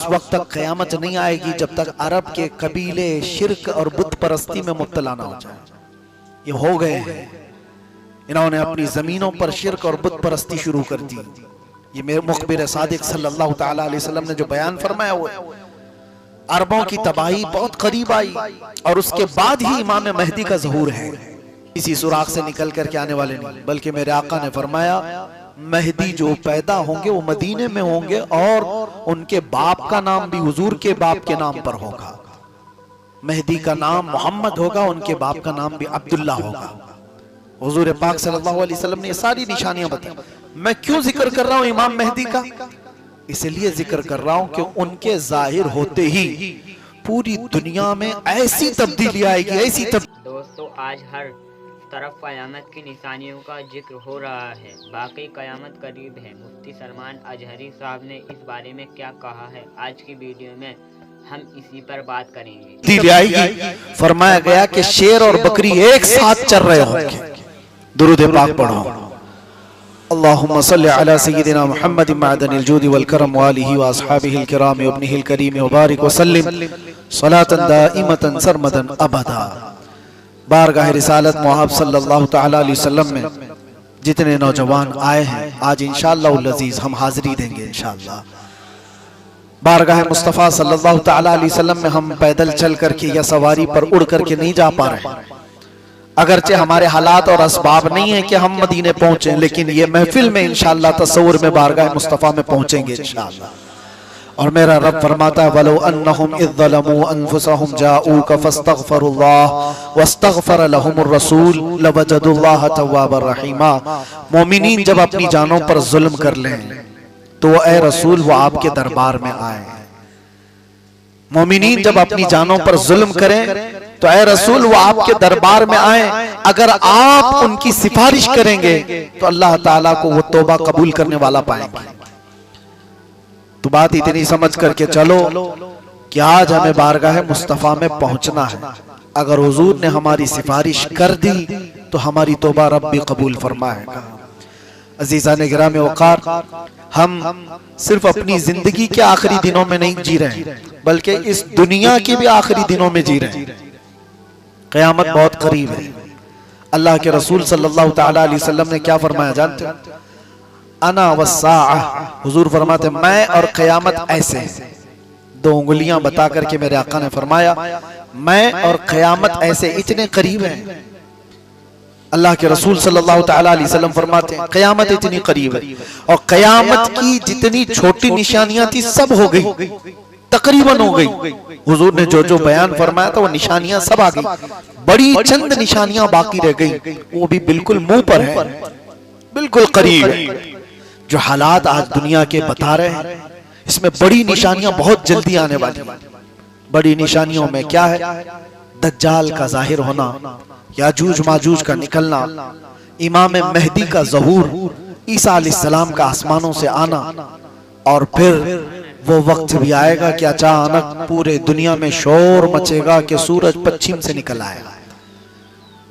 उस वक्त तक क़यामत नहीं आएगी जब तक अरब के कबीले शिर्क और बुत परस्ती में मुब्तला ना हो जाए। ये हो गए हैं, इन्होंने अपनी जमीनों पर शिर्क और बुत परस्ती शुरू कर दी। ये मेरे मुखबिर सादिक सल्लल्लाहु ताला अलैहि वसल्लम ने जो बयान फरमाया हुआ है, अरबों की तबाही बहुत करीब आई और उसके बाद ही इमाम महदी का ज़हूर है। किसी सुराख से निकल करके आने वाले नहीं, बल्कि मेरे आका ने फरमाया महदी जो पैदा होंगे वो मदीने में होंगे और उनके बाप का नाम भी हुजूर के बाप के नाम पर होगा। महदी का नाम मोहम्मद होगा, उनके बाप का नाम भी अब्दुल्ला होगा। हुजूर पाक सल्लल्लाहु अलैहि वसल्लम ने ये सारी निशानियां बताई। मैं क्यों जिक्र कर रहा हूं इमाम महदी का? इसलिए जिक्र कर रहा हूं कि उनके जाहिर होते ही पूरी दुनिया में ऐसी तब्दीली आएगी, ऐसी दोस्तों, आज हर तरफ क़यामत की निशानियों का जिक्र हो रहा है। बाकी क़यामत करीब है। मुफ्ती सलमान अजहरी साहब ने इस बारे में क्या कहा है, आज की वीडियो में हम इसी पर बात करेंगे। फरमाया गया कि शेर और बकरी एक साथ चल रहे होंगे। दुरूद पाक पढ़ो। अल्लाहुम्मा सल्लि अला सय्यिदिना मुहम्मद मअदनिल जूदि वल करम व आलिहि व अस्हाबिहिल किराम व इब्निहिल करीम व बारिक व सल्लिम सलातन दाइमतन सरमदन अबदा। बारगाह रिसालत मुहब्ब सल्लल्लाहु ताला अलैहि वसल्लम में जितने नौजवान आए हैं, आज इंशाअल्लाह उल अजीज हम हाजिरी देंगे इंशाअल्लाह। बारगाह मुस्तफ़ा सल्लल्लाहु ताला अलैहि वसल्लम में हम पैदल चल करके या सवारी पर उड़ करके नहीं जा पा रहे। अगरचे हमारे हालात और असबाब नहीं है कि हम मदीने पहुंचे, लेकिन ये महफिल में इंशाअल्लाह तसव्वुर में बारगाह मुस्तफ़ा में पहुंचेंगे इंशाअल्लाह। और मेरा रब फरमाता है वलो अन्नहुम इज़ ज़लमू अनफुसहुम जाऊका फस्तगफरुल्लाह वस्तगफर लहुमुर रसूल लवजदुल्लाह तव्वाबर रहीमा। मोमिनीन जब अपनी जानों पर जुल्म कर लें तो ए रसूल वो आपके दरबार में आए। मोमिनीन जब अपनी जानों पर जुल्म करें तो ए रसूल वो आपके दरबार में आए। अगर आप उनकी सिफारिश करेंगे तो अल्लाह ताला को वो तौबा कबूल करने वाला पाएंगे। तो बात इतनी समझ करके चलो कि आज हमें बारगाह मुस्तफ़ा में पहुंचना है। अगर हुजूर ने हमारी सिफारिश कर दी तो हमारी तौबा रब भी कबूल फरमाएगा। अजीज़ान गिराम वक़ार, हम सिर्फ अपनी जिंदगी के आखिरी दिनों में नहीं जी रहे हैं, बल्कि इस दुनिया के भी आखिरी दिनों में जी रहे हैं। क़यामत बहुत करीब है। अल्लाह के रसूल सल्लल्लाहु ताला अलैहि वसल्लम ने क्या फरमाया जानते हैं? अना वस्साअह, हुजूर फरमाते मैं और क़यामत ऐसे। दो उंगलियां बता करके मेरे आका ने फरमाया मैं और क़यामत ऐसे इतने करीब हैं। अल्लाह के रसूल सल्लल्लाहु ताला अलैहि वसल्लम फरमाते हैं क़यामत इतनी करीब है और क़यामत की जितनी छोटी निशानियां थी सब हो गई, तकरीबन हो गई। हुजूर ने जो जो बयान फरमाया था वो निशानियां सब आ गई। बड़ी चंद निशानियां बाकी रह गई, वो भी बिल्कुल मुंह पर है, बिल्कुल करीब है। जो हालात आज दुनिया के बता रहे हैं, इसमें बड़ी निशानियां बहुत जल्दी आने वाली। बड़ी निशानियों में क्या है? दज्जाल का जाहिर होना, याजूज माजूज का निकलना, इमाम महदी का ज़हूर, ईसा अलैहिस्सलाम का आसमानों से आना, और फिर वो वक्त भी आएगा कि अचानक पूरे दुनिया में शोर मचेगा कि सूरज पश्चिम से निकल आएगा।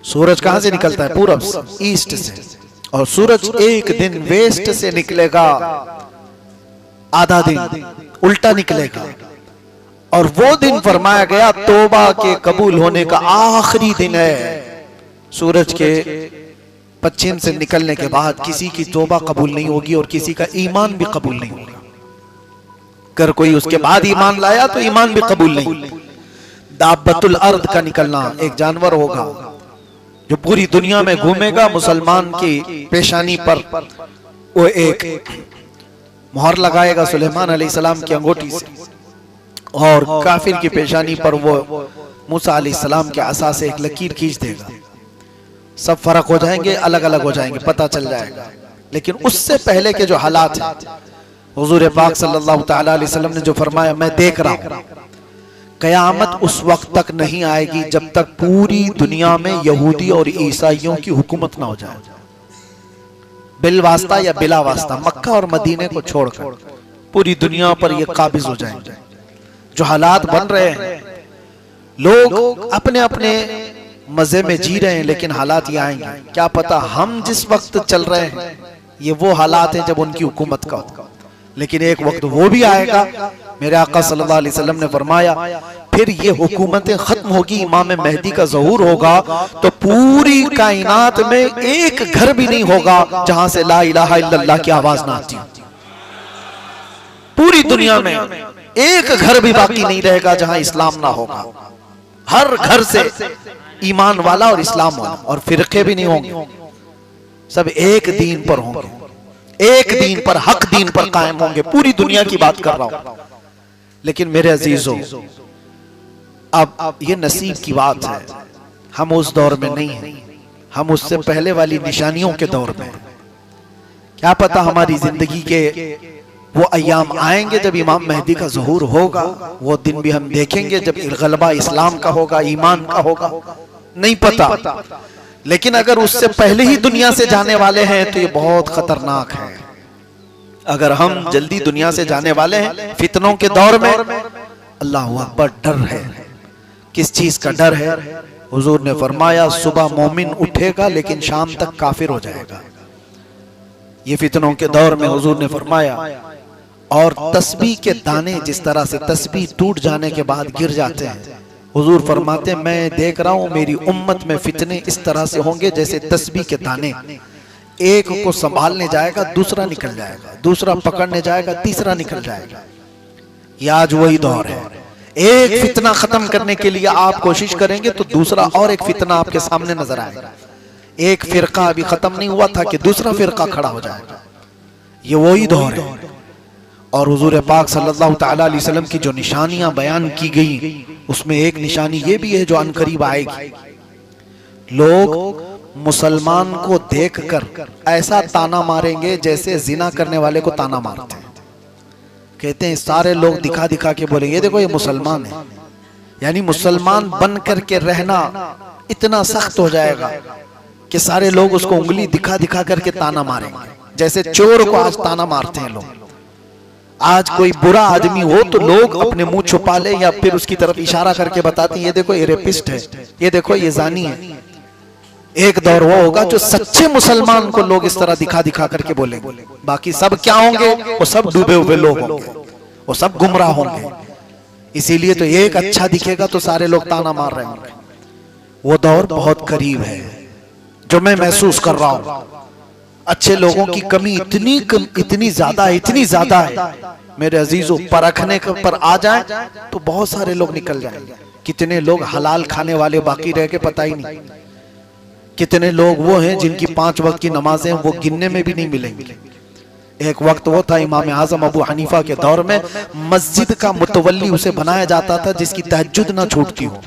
सूरज कहां से निकलता है? पूरब से, ईस्ट से। और सूरज एक दिन वेस्ट से निकलेगा, आधा दिन उल्टा निकलेगा। और वो दिन फरमाया गया तौबा के कबूल होने का आखिरी दिन है। सूरज के पश्चिम से निकलने के बाद किसी की तौबा कबूल नहीं होगी और किसी का ईमान भी कबूल नहीं होगा। अगर कोई उसके बाद ईमान लाया तो ईमान भी कबूल नहीं। दाब्बतुल अर्द का निकलना, एक जानवर होगा जो पूरी दुनिया में घूमेगा, मुसलमान की पेशानी पर वो एक मोहर लगाएगा सुलेमान अलैहिस्सलाम की अंगूठी से, और काफिर की पेशानी पर वो मूसा अलैहिस्सलाम के असा से एक लकीर खींच देगा। सब फर्क हो जाएंगे, अलग अलग हो जाएंगे, पता चल जाएगा। लेकिन उससे पहले के जो हालात हैं, हुजूर पाक सल्लल्लाहु ताला अलैहि वसल्लम ने जो फरमाया मैं देख रहा हूं क़यामत उस वक्त तक नहीं आएगी जब तक पूरी दुनिया में यहूदी और ईसाइयों की हुकूमत ना हो जाए। बिल वास्ता या बिला वास्ता, मक्का और मदीने को छोड़कर पूरी दुनिया पर ये काबिज हो जाएंगे। जो हालात बन रहे हैं, लोग अपने अपने मजे में जी रहे हैं, लेकिन हालात ये आएंगे। क्या पता हम जिस वक्त चल रहे हैं ये वो हालात हैं जब उनकी हुकूमत का हो, लेकिन एक वक्त वो भी आएगा मेरे आका सल्लल्लाहु अलैहि वसल्लम ने फरमाया फिर ये हुकूमतें खत्म होगी, इमाम मेहदी का ज़हूर होगा तो पूरी कायनात में एक घर भी नहीं होगा जहां से ला इलाहा इल्लल्लाह की आवाज ना आती। पूरी दुनिया में एक घर भी बाकी नहीं रहेगा जहां इस्लाम ना होगा। हर घर से ईमान वाला और इस्लाम वाला, और फिरके भी नहीं होंगे, सब एक दीन पर होंगे, एक दीन पर, हक दीन पर कायम होंगे। पूरी दुनिया की बात कर रहा हूं। लेकिन मेरे अजीजों, अब ये नसीब की बात है, हम उस दौर में नहीं हैं, हम उससे पहले वाली निशानियों के दौर में। क्या पता हमारी जिंदगी के वो अय्याम आएंगे जब इमाम मेहदी का ज़हूर होगा, वो दिन भी हम देखेंगे जब गलबा इस्लाम का होगा, ईमान का होगा, नहीं पता। लेकिन अगर उससे पहले ही दुनिया से जाने वाले हैं तो ये बहुत खतरनाक है। अगर हम जल्दी दुनिया से जाने वाले हैं फितनों के दौर में, अल्लाह अकबर, डर है। किस चीज का डर है? हुजूर ने फरमाया सुबह मोमिन उठेगा लेकिन शाम तक काफिर हो जाएगा। ये फितनों के दौर में हुजूर ने फरमाया। और तस्बीह के दाने जिस तरह से तस्बीह टूट जाने के बाद गिर जाते हैं, हुजूर फरमाते मैं देख रहा हूं मेरी उम्मत में फितने इस तरह से होंगे जैसे तस्बीह के दाने, एक को संभालने जाएगा दूसरा निकल जाएगा, दूसरा पकड़ने जाएगा तीसरा निकल जाएगा। ये आज वही दौर है। एक फितना खत्म करने के लिए आप कोशिश करेंगे तो दूसरा और एक फितना आपके सामने नजर आएगा। एक फिरका अभी खत्म नहीं हुआ था कि दूसरा फिरका खड़ा हो जाएगा। ये वही दौर है। और हुजूर पाक सल्लल्लाहु तआला अलैहि वसल्लम की जो निशानियां बयान की गई उसमें एक निशानी ये भी है जो अनकरीब आएगी। लोग मुसलमान को देखकर ऐसा ताना मारेंगे जैसे जिना करने वाले को ताना मारते हैं। कहते हैं सारे लोग दिखा दिखा के बोलेंगे ये देखो ये मुसलमान है। यानी मुसलमान बन करके रहना इतना सख्त हो जाएगा कि सारे लोग उसको उंगली दिखा दिखा करके ताना मारेंगे, जैसे चोर को आज ताना मारते हैं लोग। आज कोई बुरा आदमी हो तो लोग अपने मुंह छुपा ले या फिर उसकी तरफ इशारा करके बताते हैं ये देखो ये रेपिस्ट है, ये देखो ये जानी है। एक दौर वो होगा जो सच्चे मुसलमान को लोग इस तरह दिखा दिखा करके बोलेंगे, बाकी सब क्या होंगे? वो सब डूबे हुए लोग होंगे, वो सब गुमराह होंगे। इसीलिए तो एक अच्छा दिखेगा तो सारे लोग ताना मार रहे होंगे। वो दौर बहुत करीब है जो मैं महसूस कर रहा हूं। अच्छे लोगों की कमी इतनी ज्यादा है मेरे अजीजों, परखने पर आ जाए तो बहुत सारे लोग निकल जाएंगे। कितने लोग हलाल खाने वाले बाकी रह के पता ही नहीं। कितने लोग वो हैं जिनकी 5 वक्त की नमाजें वो गिनने में भी नहीं मिलेंगी। एक वक्त वो था इमाम आजम अबू हनीफा के दौर में, मस्जिद का मुतवल्ली उसे बनाया जाता था जिसकी तहज्जुद ना छूटती हो।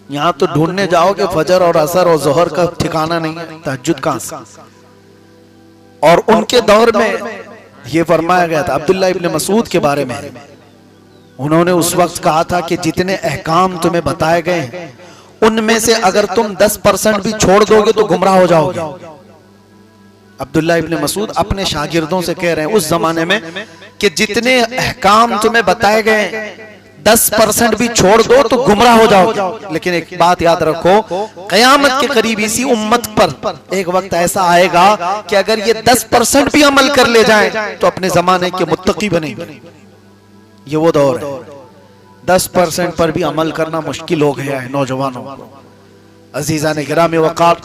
यहाँ तो ढूंढने जाओगे फजर और असर और जोहर का ठिकाना नहीं है, तहज्जुद कहां से। और उनके दौर में ये फरमाया गया था अब्दुल्ला इब्न मसूद के बारे में, उन्होंने उस वक्त कहा था कि जितने अहकाम तुम्हें बताए गए हैं उनमें से अगर तुम 10% भी छोड़ दोगे तो गुमराह हो जाओगे। अब्दुल्ला इब्न मसूद अपने शागिर्दों से कह रहे हैं उस जमाने में कि जितने अहकाम तुम्हें बताए गए 10% भी छोड़ दो तो गुमराह हो जाओगे। लेकिन एक बात याद रखो, कयामत के करीब इसी उम्मत पर एक वक्त ऐसा आएगा कि अगर ये 10% भी अमल कर ले जाएं तो अपने जमाने के मुत्तकी बनेंगे। ये वो दौर है। 10% पर भी अमल करना मुश्किल हो गया है नौजवानों। अजीज़ान गिरामी वक़ार,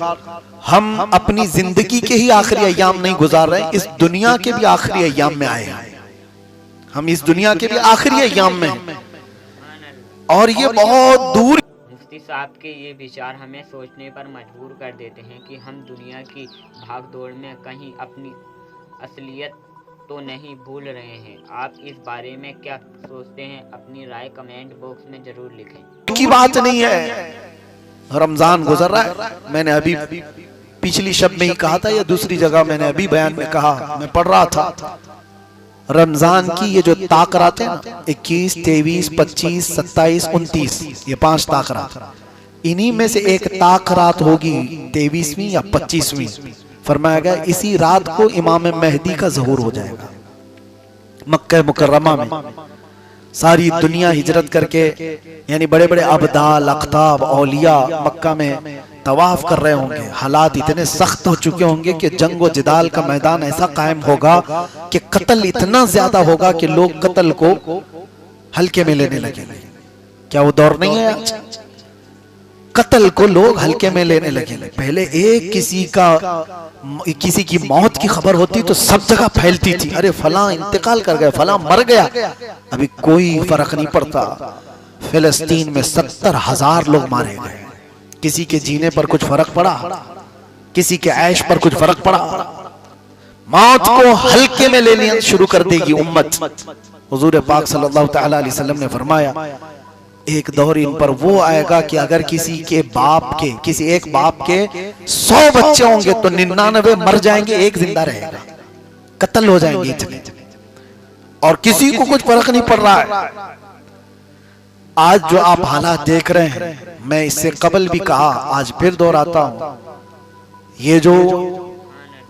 हम अपनी जिंदगी के ही आखिरी अय्याम नहीं गुजार रहे, इस दुनिया के भी आखिरी अय्याम में आए हैं। हम इस दुनिया के भी आखिरी अय्याम में हैं और ये बहुत दूर। मुफ्ती साहब के ये विचार हमें सोचने पर मजबूर कर देते हैं कि हम दुनिया की भागदौड़ में कहीं अपनी असलियत तो नहीं भूल रहे हैं। आप इस बारे में क्या सोचते हैं? अपनी राय कमेंट बॉक्स में जरूर लिखें। की बात नहीं है, रमजान गुजर रहा है। मैंने अभी पिछली शब में ही कहा था या दूसरी जगह मैंने अभी बयान में कहा, मैं पढ़ रहा था रमजान की ये जो ताकरात है ना, 21, 23, 25, 27, 29, ये 5 ताकरात, इन्हीं में से एक ताकरात होगी 23वीं या 25वीं। फरमाया गया इसी रात को इमाम मेहदी का ज़हूर हो जाएगा। मक्का मुकर्रमा में सारी दुनिया हिजरत करके, यानी बड़े बड़े अब्दाल, अख्ताब, औलिया मक्का में तवाफ कर रहे होंगे, हालात इतने सख्त हो चुके होंगे कि जंग व जिदाल का मैदान ऐसा कायम होगा कि कत्ल इतना ज्यादा होगा कि लोग कत्ल को हल्के में लेने लगेंगे। क्या वो दौर नहीं है आज? कत्ल को लोग हल्के में लेने लगे। पहले एक किसी की मौत की खबर होती तो सब जगह फैलती थी, अरे फलां इंतकाल कर गए, फलां मर गया। अभी कोई फर्क नहीं पड़ता। फिलिस्तीन में 70,000 लोग मारे गए। किसी के जीने पर कुछ फर्क पड़ा? किसी के ऐश पर कुछ फर्क पड़ा? मौत को हल्के में लेनी शुरू कर देगी उम्मत। हुजूर पाक सल्लल्लाहु तआला अलैहि वसल्लम ने फरमाया, एक दौर इन पर वो आएगा कि अगर किसी एक बाप के 100 बच्चे होंगे तो 99 मर जाएंगे, एक जिंदा रहेगा। कत्ल हो जाएंगे इतने, और किसी को कुछ फर्क नहीं पड़ रहा है। आज जो आप हालात देख रहे हैं, मैं इससे कबल भी कहा, आज फिर दोहराता हूं, ये जो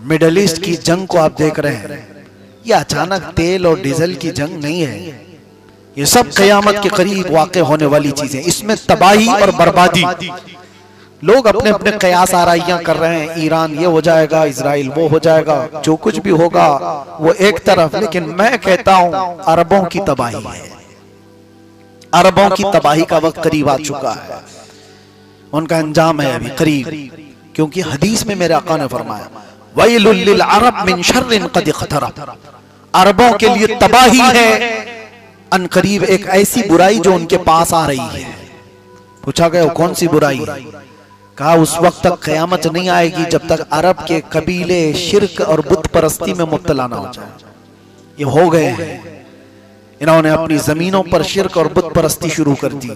मिडिल ईस्ट की जंग को आप देख रहे हैं, ये अचानक तेल और डीजल की जंग नहीं है। ये सब क़यामत के करीब वाक़े होने वाली चीजें। इसमें तबाही और बर्बादी, लोग अपने अपने कयास आराइयां कर रहे हैं, ईरान ये हो जाएगा, इजराइल वो हो जाएगा, जो कुछ भी होगा वो एक तरफ। लेकिन मैं कहता हूं अरबों की तबाही है, अरबों की तबाही का वक्त करीब आ चुका है, उनका अंजाम है अभी करीब। क्योंकि हदीस में मेरे आका ने फरमाया, वैलुल लिल अरब मिन शर्रिन कद इक़तरब, अरबों के लिए तबाही है अनकरीब एक ऐसी बुराई जो उनके पास आ रही है। पूछा गया कौन सी बुराई? कहा उस वक्त तक क़यामत नहीं आएगी जब तक अरब के कबीले शिर्क और बुत परस्ती में मुब्तला ना हो जाए। ये हो गए हैं, इन्होंने अपनी जमीनों पर शिर्क और बुत परस्ती शुरू कर दी।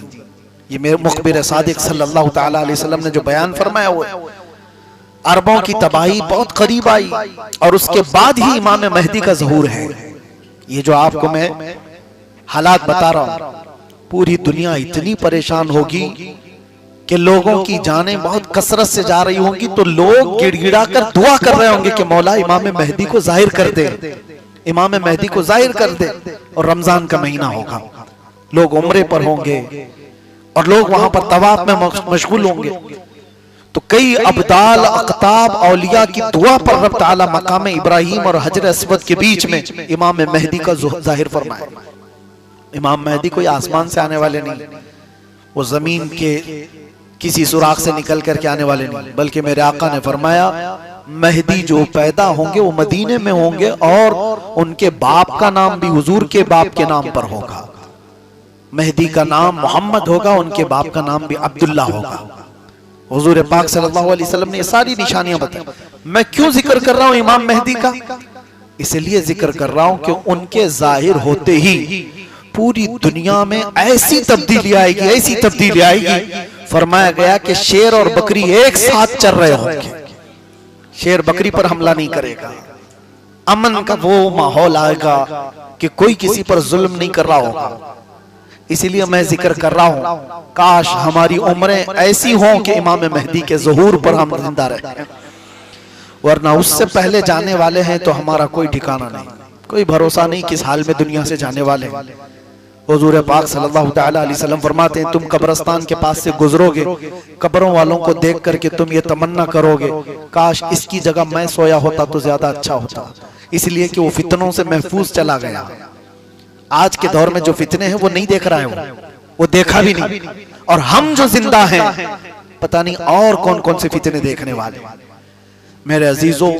ये मेरे मुखबिर सादिक सल्लल्लाहु तआला अलैहि वसल्लम ने जो बयान फरमाया हुआ है, अरबों की तबाही बहुत करीब आई और उसके बाद ही इमाम मेहदी का ज़हूर है। ये जो आपको मैं हालात बता रहा हूं, पूरी दुनिया इतनी परेशान होगी कि लोगों की जानें बहुत कसरत से जा रही होंगी, तो लोग गिड़गिड़ा कर दुआ कर रहे होंगे कि मौला इमाम मेहदी को जाहिर कर दे, इमाम मेहदी को जाहिर कर दे। और रमजान का महीना होगा, लोग उम्रे पर होंगे और लोग वहां पर तवाफ में मशगूल होंगे। तो कई अब्दाल अक़ताब औलिया की दुआ पर रब ताला मकाम इब्राहिम और हजर अस्वद के बीच में इमाम मेहदी का जाहिर फरमाए। इमाम मेहदी कोई आसमान से आने वाले नहीं, वो जमीन के किसी सुराख से निकल करके आने वाले नहीं, बल्कि मेरे आका ने फरमाया मेहदी जो पैदा होंगे वो मदीने में होंगे और उनके बाप का नाम भी हुजूर के बाप के नाम पर होगा। मेहदी का नाम मोहम्मद होगा, उनके बाप का नाम भी अब्दुल्ला होगा। हुजूर पाक सल्लल्लाहु अलैहि वसल्लम ने ये सारी निशानियां बताई। मैं क्यों जिक्र कर रहा हूं इमाम मेहदी का? इसलिए जिक्र कर रहा हूं कि उनके जाहिर होते ही पूरी दुनिया में ऐसी तब्दीली आएगी, ऐसी तब्दीली आएगी। फरमाया गया कि शेर और बकरी एक साथ चल रहे होंगे, शेर बकरी पर हमला नहीं करेगा, अमन का वो माहौल आएगा कि कोई किसी पर जुल्म नहीं कर रहा होगा। इसीलिए मैं जिक्र कर रहा हूं, काश हमारी उम्रें ऐसी हों कि इमाम मेहदी के ज़हूर पर हम जिंदा रहें, वरना उससे पहले जाने वाले हैं तो हमारा कोई ठिकाना नहीं, कोई भरोसा नहीं किस हाल में दुनिया से जाने वाले हैं। हुजूर पाक सल्लल्लाहु तआला अलैहि वसल्लम फरमाते हैं, तुम कब्रिस्तान के पास से गुजरोगे, कब्रों वालों को देख करके तुम ये तमन्ना करोगे, काश इसकी जगह मैं सोया होता तो ज्यादा अच्छा होता, इसलिए कि वो फितनों से महफूज चला गया। आज के दौर में जो फितने हैं वो नहीं देख रहा है, वो देखा भी नहीं। और हम जो जिंदा हैं पता नहीं और कौन कौन से फितने देखने वाले। मेरे अजीजों,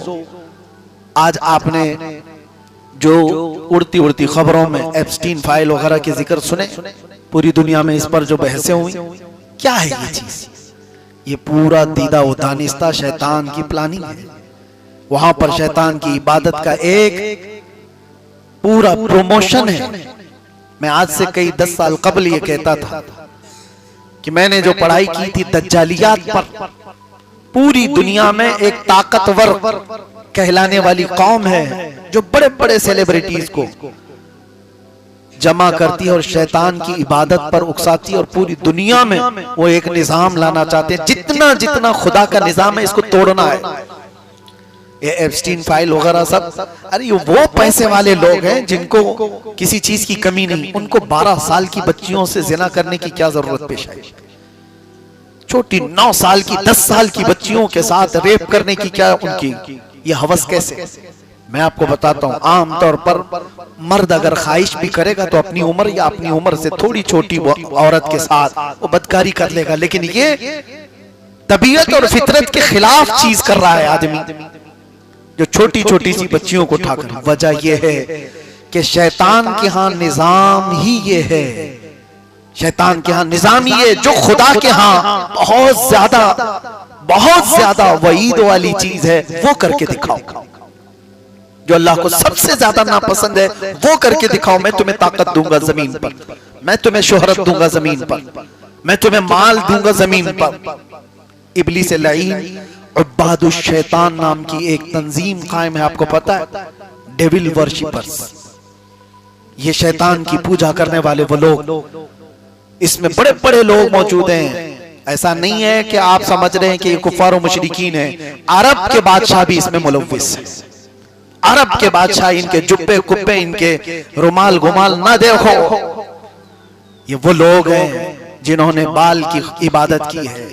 आज आपने जो उड़ती उड़ती खबरों में एप्स्टीन फाइल वगैरह के जिक्र सुने, पूरी दुनिया में इस पर जो बहसें हुई, क्या है ये चीज? ये पूरा दीदा व दानिस्ता शैतान की प्लानिंग है। वहां पर शैतान की इबादत का एक पूरा प्रमोशन है। मैं आज से कई 10 साल कबल ये कहता था कि मैंने जो पढ़ाई की थी दज्जालियात पर, पूरी दुनिया में एक ताकतवर कहलाने वाली कौम है जो बड़े बड़े सेलिब्रिटीज को जमा करती है और शैतान की इबादत पर उकसाती है, और पूरी दुनिया में वो एक निजाम लाना चाहते हैं, जितना जितना खुदा का निजाम है इसको तोड़ना है। ये एप्स्टीन फाइल वगैरह सब, अरे वो पैसे वाले लोग हैं जिनको किसी चीज की कमी नहीं, उनको 12 साल की बच्चियों से जिना करने की क्या जरूरत पेश आई? छोटी 9 साल की 10 साल की बच्चियों के साथ रेप करने की क्या उनकी ये हवस कैसे? मैं आपको बताता हूँ, आमतौर पर मर्द अगर ख्वाहिश भी करेगा तो अपनी उम्र या अपनी उम्र से थोड़ी छोटी औरत के साथ वो बदकारी कर लेगा, लेकिन ये तबीयत और फितरत के खिलाफ चीज कर रहा है आदमी, जो छोटी छोटी सी बच्चियों को उठाकर। वजह यह है कि शैतान के यहाँ निजाम ही ये है, शैतान के यहाँ निजाम ये, जो खुदा के यहाँ बहुत ज्यादा वईद वाली चीज है वो करके दिखाओ। जो अल्लाह को सबसे ज्यादा नापसंद है वो करके दिखाओ। मैं तुम्हें ताकत दूंगा जमीन पर, मैं तुम्हें शोहरत दूंगा जमीन पर, मैं तुम्हें माल दूंगा जमीन पर। इब्लीस लईन उब्बादुश शैतान नाम की एक तंजीम कायम है, आपको पता है, डेविल वर्शिपर्स। ये शैतान की पूजा करने वाले वो लोग, इसमें बड़े बड़े लोग मौजूद हैं। ऐसा नहीं है कि आप समझ रहे हैं कि ये कुफार और मुशरिकीन है। अरब के बादशाह भी इसमें मुलव्विस है। अरब के बादशाह, इनके जुब्बे कुब्बे, इनके रुमाल गुमाल ना देखो, ये वो लोग हैं जिन्होंने बाल की इबादत की है।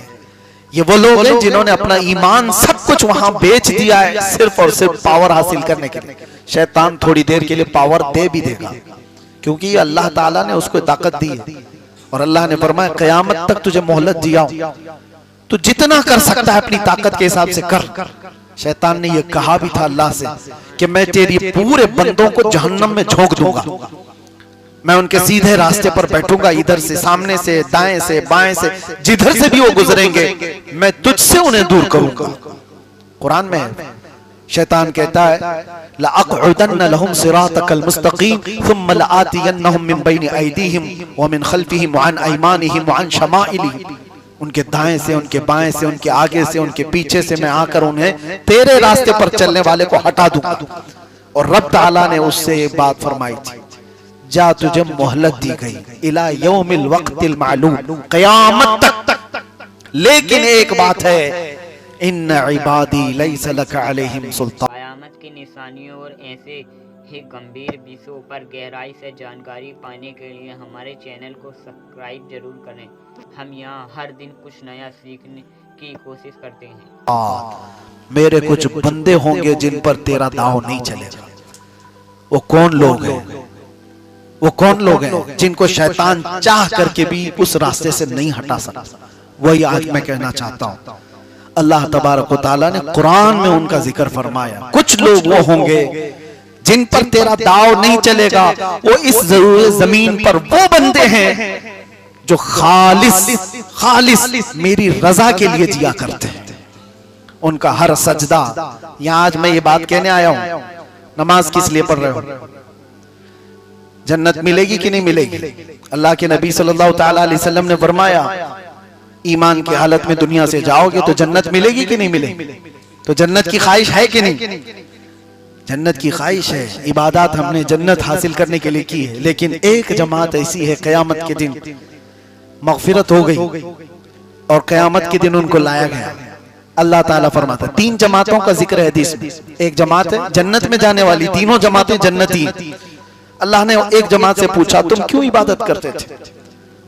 ये वो लोग हैं जिन्होंने अपना ईमान सब कुछ वहां बेच दिया है सिर्फ और सिर्फ पावर हासिल करने के लिए। शैतान थोड़ी देर के लिए पावर दे भी देगा, क्योंकि अल्लाह ताला ने उसको ताकत दी है और अल्लाह ने फरमाया कयामत तक तुझे मोहलत दिया, तू जितना कर सकता है अपनी ताकत के हिसाब से कर। शैतान ने यह कहा भी था अल्लाह से कि मैं तेरी पूरे बंदों को जहन्नम में झोंक दूंगा, मैं उनके सीधे रास्ते पर बैठूंगा, इधर से, सामने से, दाएं से, बाएं से, जिधर से भी वो गुजरेंगे मैं तुझसे उन्हें दूर करूंगा। कुरान में शैतान कहता है लअक़उदन्न लहुम सिरातकल मुस्तक़ीम थुम्मा लआतियन्नहुम मिन बैनि अयदीहिम व मिन खल्फिहिम व अन अयमानिहिम व अन शमाइलिहिम। उनके दाएं से, उनके बाएं से, उनके आगे से, उनके पीछे से मैं आकर उन्हें तेरे रास्ते पर चलने वाले को हटा दूंगा। और रब ताला ने उससे एक बात फरमाई थी, जा तुझे मोहलत दी गई इला यौमिल वक्तिल मालूम, क़यामत तक। लेकिन एक बात है, इन्ना इबादी लैसा लक अलैहिम सुल्तान। क़यामत की निशानियों और ऐसे ही गंभीर विषयों पर गहराई से जानकारी पाने के लिए हमारे चैनल को सब्सक्राइब जरूर करें। हम यहाँ हर दिन कुछ नया सीखने की कोशिश करते हैं। मेरे कुछ बंदे होंगे जिन पर तेरा दाव नहीं चलेगा। वो कौन लोग हैं? वो कौन लोग हैं जिनको शैतान चाह करके भी उस रास्ते से नहीं हटा सकता? वही आज मैं कहना चाहता हूँ। अल्लाह तबारक व तआला ने कुरान में उनका जिक्र फरमाया। कुछ लोग वो होंगे जिन पर तेरा दाव नहीं चलेगा। वो इस जमीन पर वो बंदे हैं जो खालिस मेरी रजा के लिए जिया करते हैं। उनका हर सजदा, यहाँ आज मैं ये बात कहने आया हूं, नमाज किस लिए पढ़ रहे हो? जन्नत मिलेगी कि नहीं मिलेगी? अल्लाह के नबी सल्लल्लाहु तआला अलैहि वसल्लम ने फरमाया ईमान की हालत में दुनिया से जाओगे तो जन्नत मिलेगी कि नहीं मिलेगी? तो जन्नत की ख्वाहिश है कि नहीं? जन्नत की ख्वाहिश है। इबादत हमने जन्नत हासिल करने के लिए की है। लेकिन एक जमात ऐसी है, क़यामत के दिन मग़फ़िरत हो गई और क़यामत के दिन उनको लाया गया। अल्लाह ताला फरमाता है, 3 जमातों का जिक्र है हदीस में। एक जमात है जन्नत में जाने वाली, तीनों जमातें जन्नती। अल्लाह ने एक जमात से पूछा तुम क्यों इबादत करते थे?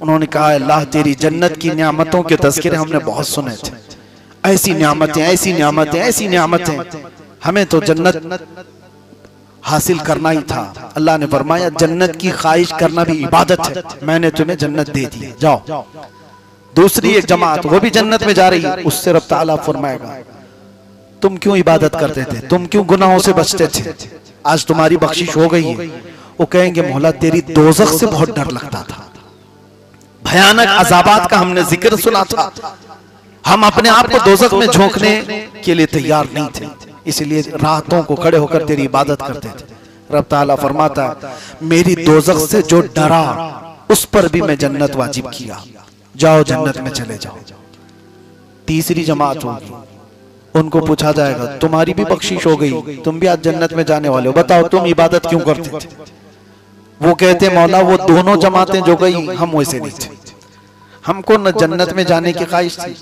उन्होंने कहा अल्लाह तेरी जन्नत की नियामतों के तज़किरे हमने बहुत सुने थे, ऐसी नियामतें, ऐसी नियामतें, ऐसी नियामतें, हमें तो जन्नत हासिल करना ही था। अल्लाह ने फरमाया जन्नत की ख्वाहिश करना भी इबादत है, मैंने तुम्हें जन्नत दे दी, जाओ। दूसरी एक जमात वो भी जन्नत में जा रही है, उससे रब ताला फरमाएगा तुम क्यों इबादत करते थे, तुम क्यों गुनाहों से बचते थे, आज तुम्हारी बख्शिश हो गई है। वो कहेंगे मौला तेरी दोज़ख से बहुत डर लगता था, भयानक अज़ाबात का हमने जिक्र सुना था, हम अपने आप को दोज़ख में झोंकने के लिए तैयार नहीं थे, इसलिए रातों को खड़े होकर तेरी इबादत करते थे। रब ताला फरमाता है मेरी दोज़ख से जो डरा उस पर भी मैं जन्नत वाजिब किया, जाओ जन्नत में चले जाओ। तीसरी जमात होगी, उनको पूछा जाएगा तुम्हारी भी बख्शिश हो गई, तुम भी आज जन्नत में जाने वाले हो, बताओ तुम इबादत क्यों करते थे? वो कहते मौला वो दोनों जमातें जो गई हम वैसे नहीं थे, हमको न जन्नत में जाने की ख्वाहिश थी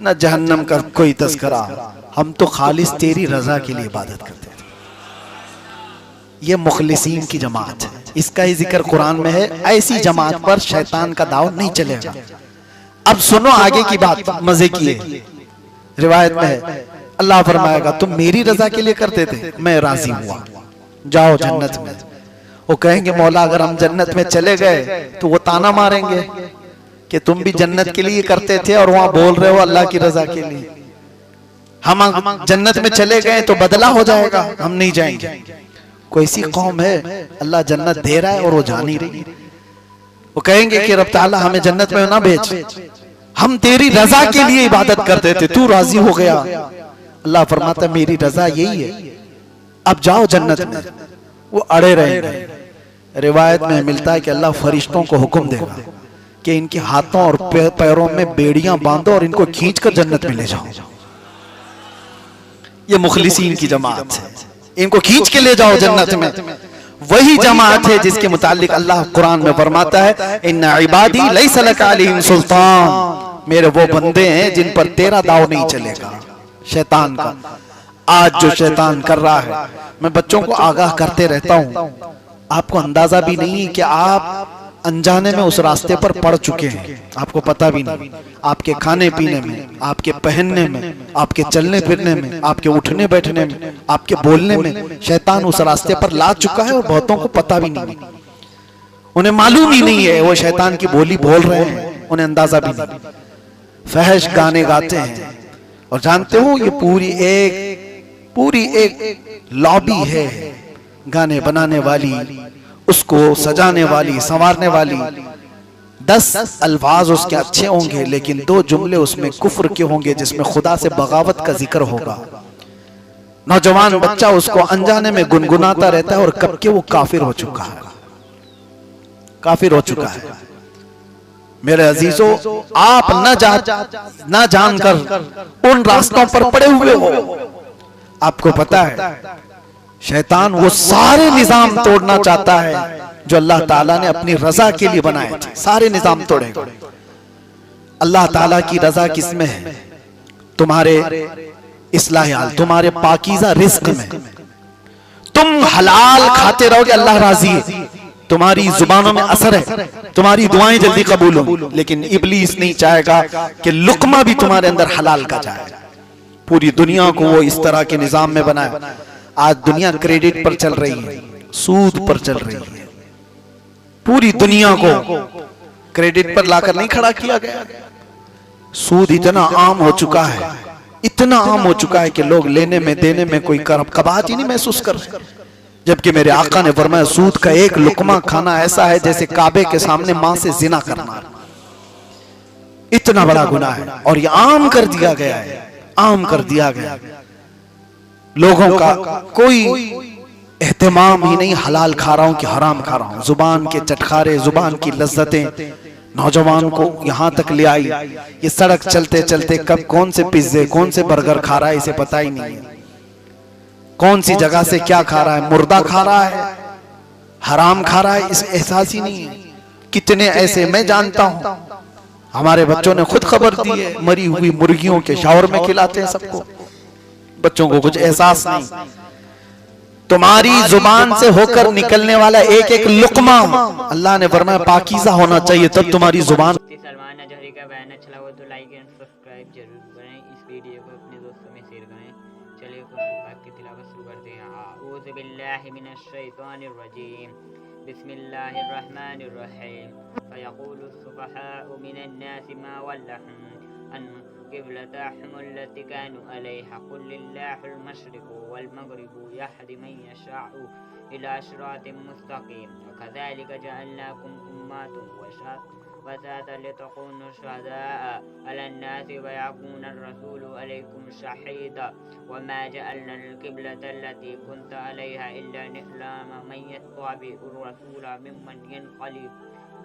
न जहन्नम का कोई तज़किरा, हम तो खालिस तेरी रजा के लिए इबादत करते थे। ये मुखलिसीन की जमात है, इसका ही जिक्र कुरान में है। ऐसी जमात पर शैतान का दाव नहीं चलेगा। अब सुनो आगे की बात, मजे की है। रिवायत में है अल्लाह फरमाएगा तुम मेरी रजा के लिए करते थे, मैं राजी हुआ, जाओ जन्नत में। वो कहेंगे मौला अगर हम जन्नत में चले गए तो वो ताना मारेंगे कि तुम भी जन्नत के लिए करते थे और वहां बोल रहे हो अल्लाह की रजा के लिए। हम जन्नत में चले गए तो बदला हो जाएगा, हम नहीं जाएंगे। कोई सी कौम है अल्लाह जन्नत दे रहा है और वो जा नहीं रही। वो कहेंगे कि रब ताला हमें जन्नत में ना भेज, हम तेरी रजा के लिए इबादत करते थे, तू राजी हो गया। अल्लाह फरमाता मेरी रजा यही है, अब जाओ जन्नत में। वो अड़े रहेंगे। रिवायत में मिलता है कि अल्लाह फरिश्तों को हुक्म देगा कि इनके हाथों और पैरों में बेड़ियां बांधो और इनको खींचकर जन्नत में ले जाओ। ये मुखलिसीन की जमात है, इनको खींच के ले जाओ जन्नत में। वही जमात है जिसके मुतालिक अल्लाह कुरान में फरमाता है इन्ना इबादी लैसा लका अलैहिम सुल्तान, मेरे वो बंदे हैं जिन पर तेरा दाव नहीं चलेगा, शैतान का। आज जो शैतान कर रहा है, मैं बच्चों को आगाह करते रहता हूं, आपको अंदाजा भी नहीं है कि आप अनजाने में उस रास्ते पर पड़ चुके हैं, आपको पता भी नहीं। आपके खाने पीने में, आपके पहनने में, आपके चलने फिरने में, आपके उठने बैठने में, आपके बोलने में शैतान उस रास्ते पर ला चुका है और बहुतों को पता भी नहीं, उन्हें मालूम ही नहीं है वो शैतान की बोली बोल रहे हैं, उन्हें अंदाजा भी नहीं। फहश गाने गाते हैं और जानते हो ये पूरी एक लॉबी है गाने बनाने वाली, उसको सजाने वाली, संवारने वाली। 10 अल्फाज उसके अच्छे होंगे लेकिन 2 जुमले उसमें कुफ्र के होंगे जिसमें खुदा से बगावत का जिक्र होगा। नौजवान बच्चा उसको अनजाने में गुनगुनाता रहता है और कब के वो काफिर हो चुका है, काफिर हो चुका है। मेरे अजीजों, आप न जानकर उन रास्तों पर पड़े हुए हो। आपको पता है शैतान वो सारे निजाम तोड़ना चाहता है जो अल्लाह ताला ने अपनी रजा के लिए बनाए थे, सारे निजाम तोड़ेगा। अल्लाह ताला की रजा किसमें है? तुम्हारे इस्लाह, तुम्हारे पाकीज़ा रिस्क में। तुम हलाल खाते रहोगे, अल्लाह राजी है, तुम्हारी जुबानों में असर है, तुम्हारी दुआएं जल्दी कबूल होंगी। लेकिन इब्लीस नहीं चाहेगा कि लुकमा भी तुम्हारे अंदर हलाल का जाए। पूरी दुनिया को वो इस तरह के निजाम में बनाया। आज दुनिया क्रेडिट पर चल रही है, सूद पर चल रही है। पूरी दुनिया को क्रेडिट पर लाकर नहीं खड़ा किया गया। सूद इतना आम हो चुका है, इतना आम हो चुका है कि लोग लेने में देने में कोई कबाहत ही नहीं महसूस कर रहे। जबकि मेरे आका ने फरमाया सूद का एक लुकमा खाना ऐसा है जैसे काबे के सामने मां से जिना करना। इतना बड़ा गुनाह है और ये आम कर दिया गया है, आम कर दिया गया। लोगों का कोई एहतमाम ही नहीं, हलाल खा रहा हूं कि हराम खा रहा हूं। जुबान के चटखारे, जुबान की लज्जतें नौजवान को यहां तक ले आई। ये सड़क चलते चलते कब कौन से पिज्जे, कौन से बर्गर खा रहा है इसे पता ही नहीं है। कौन सी जगह से क्या खा रहा है, मुर्दा खा रहा है, हराम खा रहा है, इस एहसास ही नहीं है। कितने ऐसे मैं जानता हूं, हमारे बच्चों ने खुद खबर दी है, मरी हुई मुर्गियों के शावर में खिलाते हैं सबको। बच्चों को कुछ एहसास नहीं। तुम्हारी जुबान से होकर निकलने वाला एक एक लुकमा अल्लाह ने फरमाया पाकीज़ा होना चाहिए, तब तुम्हारी जुबान। सलमान अजहरी का बयान अच्छा लगा तो लाइक एंड सब्सक्राइब जरूर करें। इस वीडियो को अपने दोस्तों में शेयर करें। चलिए कुरान की तिलावत शुरू करते हैं। औज़ु बिल्लाहि मिनश शैतानिर रजीम, बिस्मिल्लाहिर रहमानिर रहीम। फयक़ूलु सुफ़हाउ मिनन नासि मा वल्लहुम अन क़िब्लतहुम अल्लती कानू अलैहा क़ुल लिल्लाहिल मशरिक़ु वल मग़रिबु यहदी मन यशाअ इला सिरातिम मुस्तक़ीम वकज़ालिक जअलनाकुम उम्मतन वसातन लितकूनु शुहदाअ अलन नासि व यकूना अर्रसूलु अलैकुम शहीदा वमा जअलनल क़िब्लता अल्लती कुन्ता अलैहा इल्ला लिनअलमा मन यत्तबिउर रसूला मिम्मन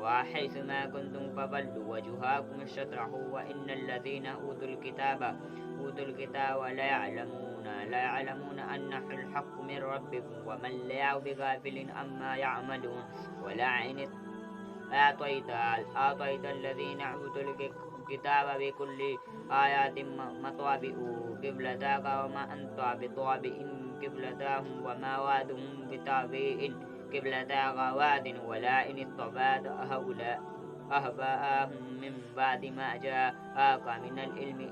वहैसुमा कुन्तुम फवल्लू वजुहाकुम शत्रहु व इन्नल्लज़ीना ऊतुल किताब ला यअलमून अन्नहुल हक़्क़ु मिन रब्बिकुम व मल्लाहु बिगाफिलिन अम्मा यअमलून वलइन आतैतल्लज़ीना ऊतुल किताब बिकुल्लि आयातिन मत्वाबिउ क़िब्लतक वमा अन्त बिताबिइन क़िब्लतहुम वमा वादुहुम बिताबिइन क़िब्लतक वादिन वलइन इत्तबअत अहवाअहुम मिन बादि मा जाअक मिनल इल्मि